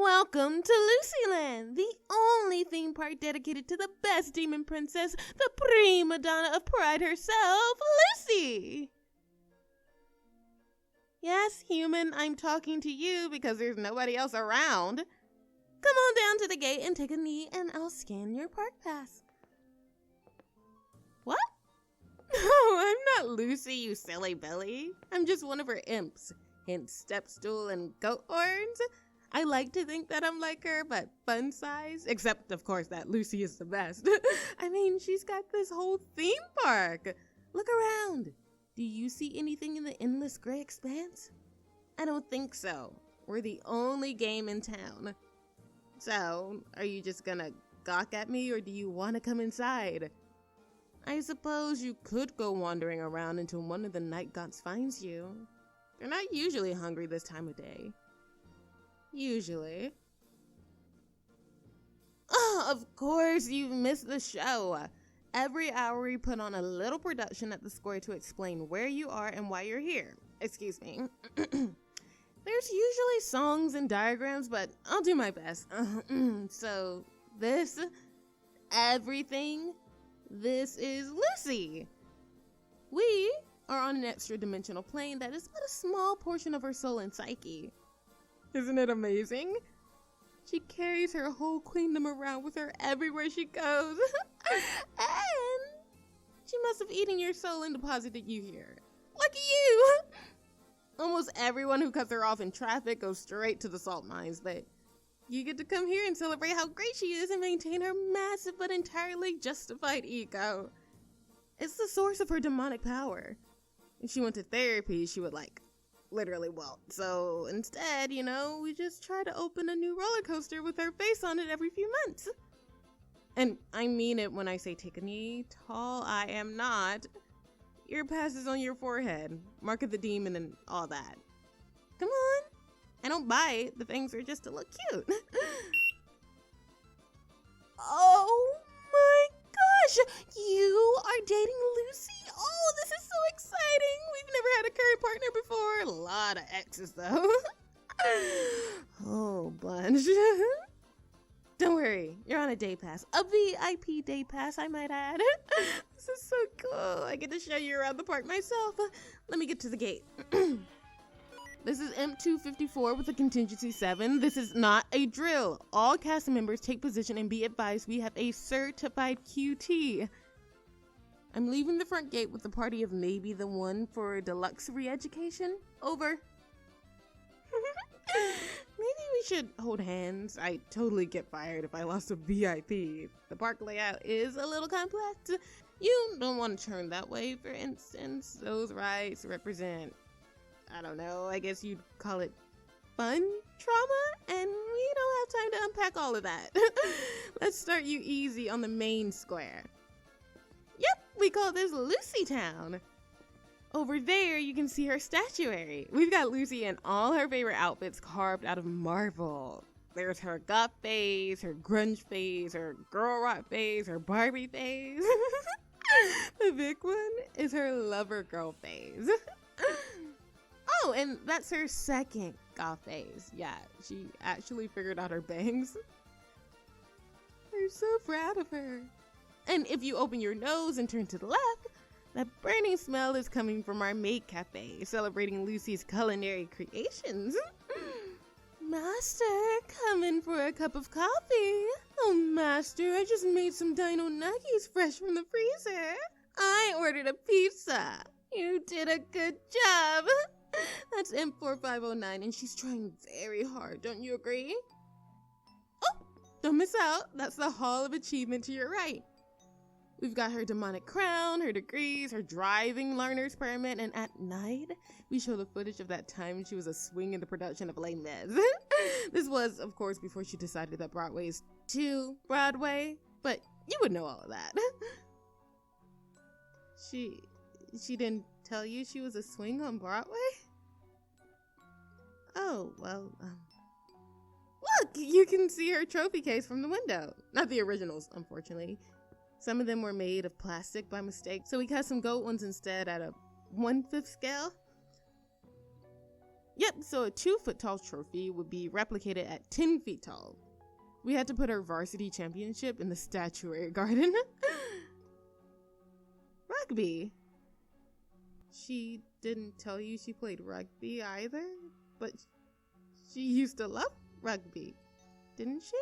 Welcome to Lucyland, the only theme park dedicated to the best demon princess, the prima donna of pride herself, Lucy! Yes, human, I'm talking to you because there's nobody else around. Come on down to the gate and take a knee and I'll scan your park pass. What? No, I'm not Lucy, you silly Billy. I'm just one of her imps. Hence Stepstool and Goat Horns. I like to think that I'm like her, but fun size. Except, of course, that Lucy is the best. I mean, she's got this whole theme park. Look around. Do you see anything in the endless gray expanse? I don't think so. We're the only game in town. So, are you just gonna gawk at me, or do you want to come inside? I suppose you could go wandering around until one of the night gods finds you. They're not usually hungry this time of day. Usually. Oh, of course, you've missed the show. Every hour we put on a little production at the square to explain where you are and why you're here. Excuse me. There's usually songs and diagrams, but I'll do my best. So, everything, this is Lucy. We are on an extra dimensional plane that is but a small portion of her soul and psyche. Isn't it amazing? She carries her whole queendom around with her everywhere she goes. And she must have eaten your soul and deposited you here. Lucky you! Almost everyone who cuts her off in traffic goes straight to the salt mines, but you get to come here and celebrate how great she is and maintain her massive but entirely justified ego. It's the source of her demonic power. If she went to therapy, she would literally wilt. So instead, we just try to open a new roller coaster with her face on it every few months. And I mean it when I say take a knee. Tall I am not. Ear passes on your forehead. Mark of the demon and all that. Come on. I don't bite. The things are just to look cute. Oh my gosh. You are dating Lucy? Oh, this is so exciting. We've never had a curry partner before. A lot of exes though. Oh, bunch. Don't worry, you're on a day pass. A VIP day pass, I might add. This is so cool. I get to show you around the park myself. Let me get to the gate. This is M254 with a contingency 7. This is not a drill. All cast members take position and be advised we have a certified QT. I'm leaving the front gate with the party of maybe the one for deluxe re-education. Over. Maybe we should hold hands. I totally get fired if I lost a VIP. The park layout is a little complex. You don't want to turn that way, for instance. Those rides represent, I don't know, I guess you'd call it fun trauma, and we don't have time to unpack all of that. Let's start you easy on the main square. Yep, we call this Lucy Town. Over there, you can see her statuary. We've got Lucy in all her favorite outfits carved out of marble. There's her goth phase, her grunge phase, her girl rock phase, her Barbie phase. The big one is her lover girl phase. Oh, and that's her second goth phase. Yeah, she actually figured out her bangs. I'm so proud of her. And if you open your nose and turn to the left, that burning smell is coming from our maid cafe, celebrating Lucy's culinary creations. Master, come in for a cup of coffee. Oh, Master, I just made some dino nuggies fresh from the freezer. I ordered a pizza. You did a good job. That's M4509, and she's trying very hard, don't you agree? Oh, don't miss out. That's the Hall of Achievement to your right. We've got her demonic crown, her degrees, her driving learner's permit, and at night, we show the footage of that time she was a swing in the production of Les Mis. This was, of course, before she decided that Broadway is too Broadway, but you would know all of that. She didn't tell you she was a swing on Broadway? Oh, well, look, you can see her trophy case from the window. Not the originals, unfortunately. Some of them were made of plastic by mistake, so we cut some gold ones instead at a 1/5 scale. Yep, so a 2-foot tall trophy would be replicated at 10 feet tall. We had to put our varsity championship in the statuary garden. Rugby. She didn't tell you she played rugby either, but she used to love rugby, didn't she?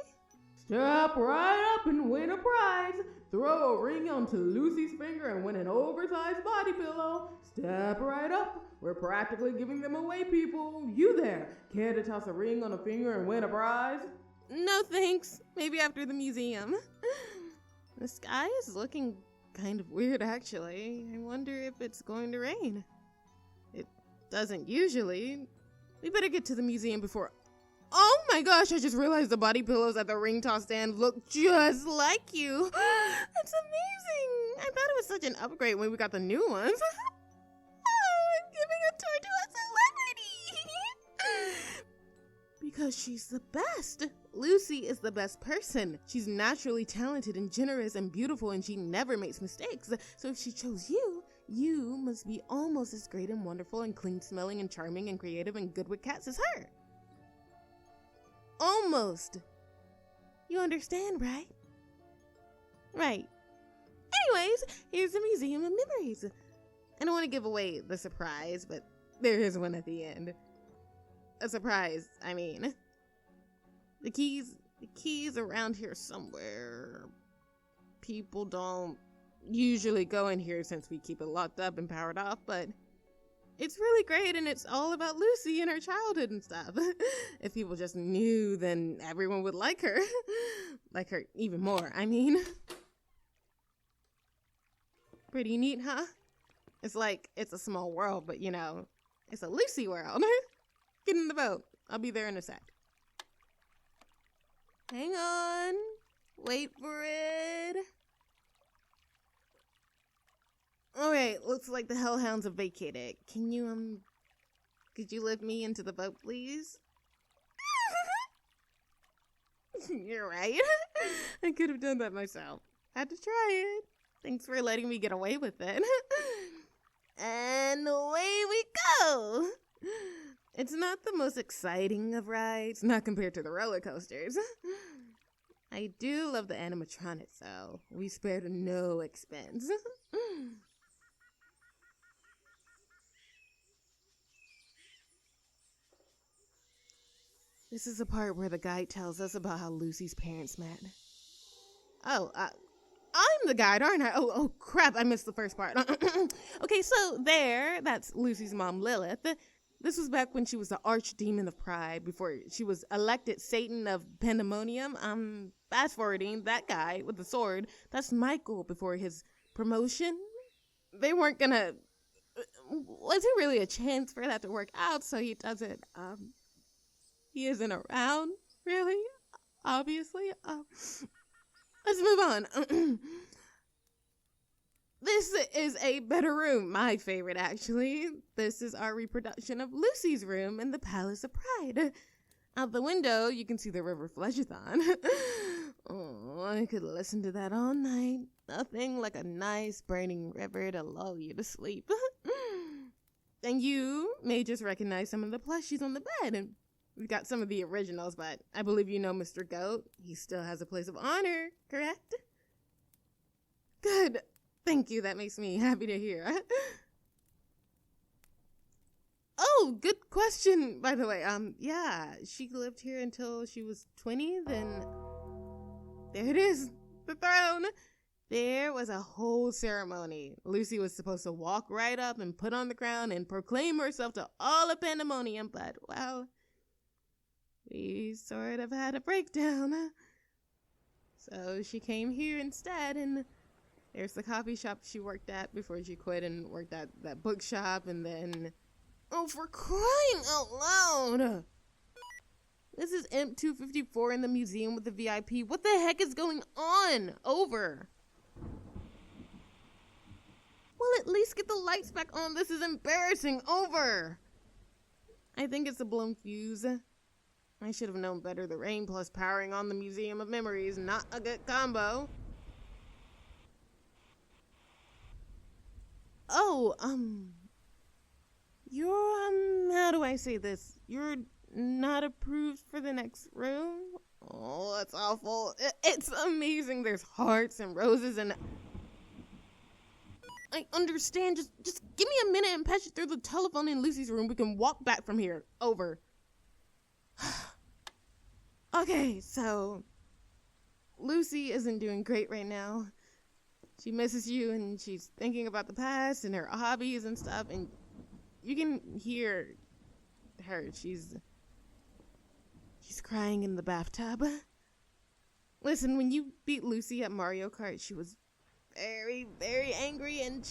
Step right up and win a prize. Throw a ring onto Lucy's finger and win an oversized body pillow. Step right up. We're practically giving them away, people. You there, care to toss a ring on a finger and win a prize? No thanks. Maybe after the museum. The sky is looking kind of weird, actually. I wonder if it's going to rain. It doesn't usually. We better get to the museum before... Oh my gosh, I just realized the body pillows at the ring toss stand look just like you. That's amazing. I thought it was such an upgrade when we got the new ones. Oh, I'm giving a tour to a celebrity. Because she's the best. Lucy is the best person. She's naturally talented and generous and beautiful, and she never makes mistakes. So if she chose you, you must be almost as great and wonderful and clean-smelling and charming and creative and good with cats as her. Almost. You understand, right? Right. Anyways, here's the Museum of Memories. I don't want to give away the surprise, but there is one at the end. A surprise, I mean. The key's around here somewhere. People don't usually go in here since we keep it locked up and powered off, but it's really great, and it's all about Lucy and her childhood and stuff. If people just knew, then everyone would like her. Like her even more, I mean. Pretty neat, huh? It's like, it's a small world, but you know, it's a Lucy world. Get in the boat. I'll be there in a sec. Hang on. Wait for it. Alright, looks like the hellhounds have vacated. Can you, could you lift me into the boat, please? You're right. I could have done that myself. Had to try it. Thanks for letting me get away with it. And away we go. It's not the most exciting of rides, not compared to the roller coasters. I do love the animatronics, though. We spared no expense. This is the part where the guide tells us about how Lucy's parents met. Oh, I'm the guide, aren't I? Oh, crap, I missed the first part. Okay, so that's Lucy's mom, Lilith. This was back when she was the archdemon of pride, before she was elected Satan of Pandemonium. Fast forwarding, that guy with the sword, that's Michael before his promotion. They weren't gonna, wasn't really a chance for that to work out, so he does it. He isn't around, really, obviously. Let's move on. This is a better room, my favorite, actually. This is our reproduction of Lucy's room in the Palace of Pride. Out the window, you can see the River Flechathon. Oh, I could listen to that all night. Nothing like a nice burning river to lull you to sleep. And you may just recognize some of the plushies on the bed. And we've got some of the originals, but I believe you know Mr. Goat. He still has a place of honor, correct? Good. Thank you. That makes me happy to hear. Oh, good question, by the way. Yeah, she lived here until she was 20, then there it is, the throne. There was a whole ceremony. Lucy was supposed to walk right up and put on the crown and proclaim herself to all of Pandemonium, but, well, we sort of had a breakdown. So she came here instead, and there's the coffee shop she worked at before she quit and worked at that bookshop, and then... Oh, for crying out loud! This is Imp 254 in the museum with the VIP. What the heck is going on? Over. Well, at least get the lights back on. This is embarrassing. Over. I think it's a blown fuse. I should have known better. The rain plus powering on the Museum of Memories. Not a good combo. Oh, you're, how do I say this? You're not approved for the next room? Oh, that's awful. It's amazing. There's hearts and roses and... I understand. Just give me a minute and patch it through the telephone in Lucy's room. We can walk back from here. Over. Okay, so... Lucy isn't doing great right now. She misses you and she's thinking about the past and her hobbies and stuff, and you can hear her. She's crying in the bathtub. Listen, when you beat Lucy at Mario Kart, she was very, very angry, and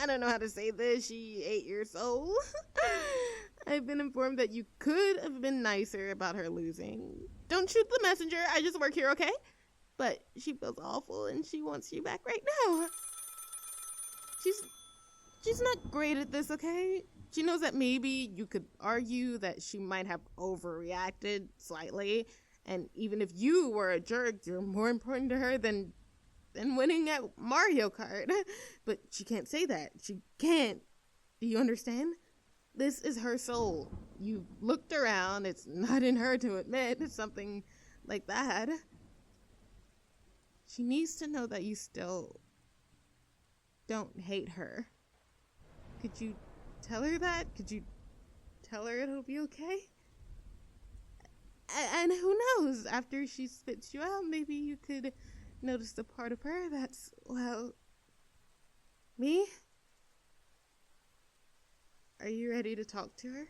I don't know how to say this, she ate your soul. I've been informed that you could have been nicer about her losing. Don't shoot the messenger, I just work here, okay? But she feels awful and she wants you back right now. She's not great at this, okay? She knows that maybe you could argue that she might have overreacted slightly, and even if you were a jerk, you're more important to her than winning at Mario Kart. But she can't say that. She can't. Do you understand? This is her soul. You looked around. It's not in her to admit something like that. She needs to know that you still don't hate her. Could you tell her that? Could you tell her it'll be okay? And who knows, after she spits you out, maybe you could notice the part of her that's, well, me? Are you ready to talk to her?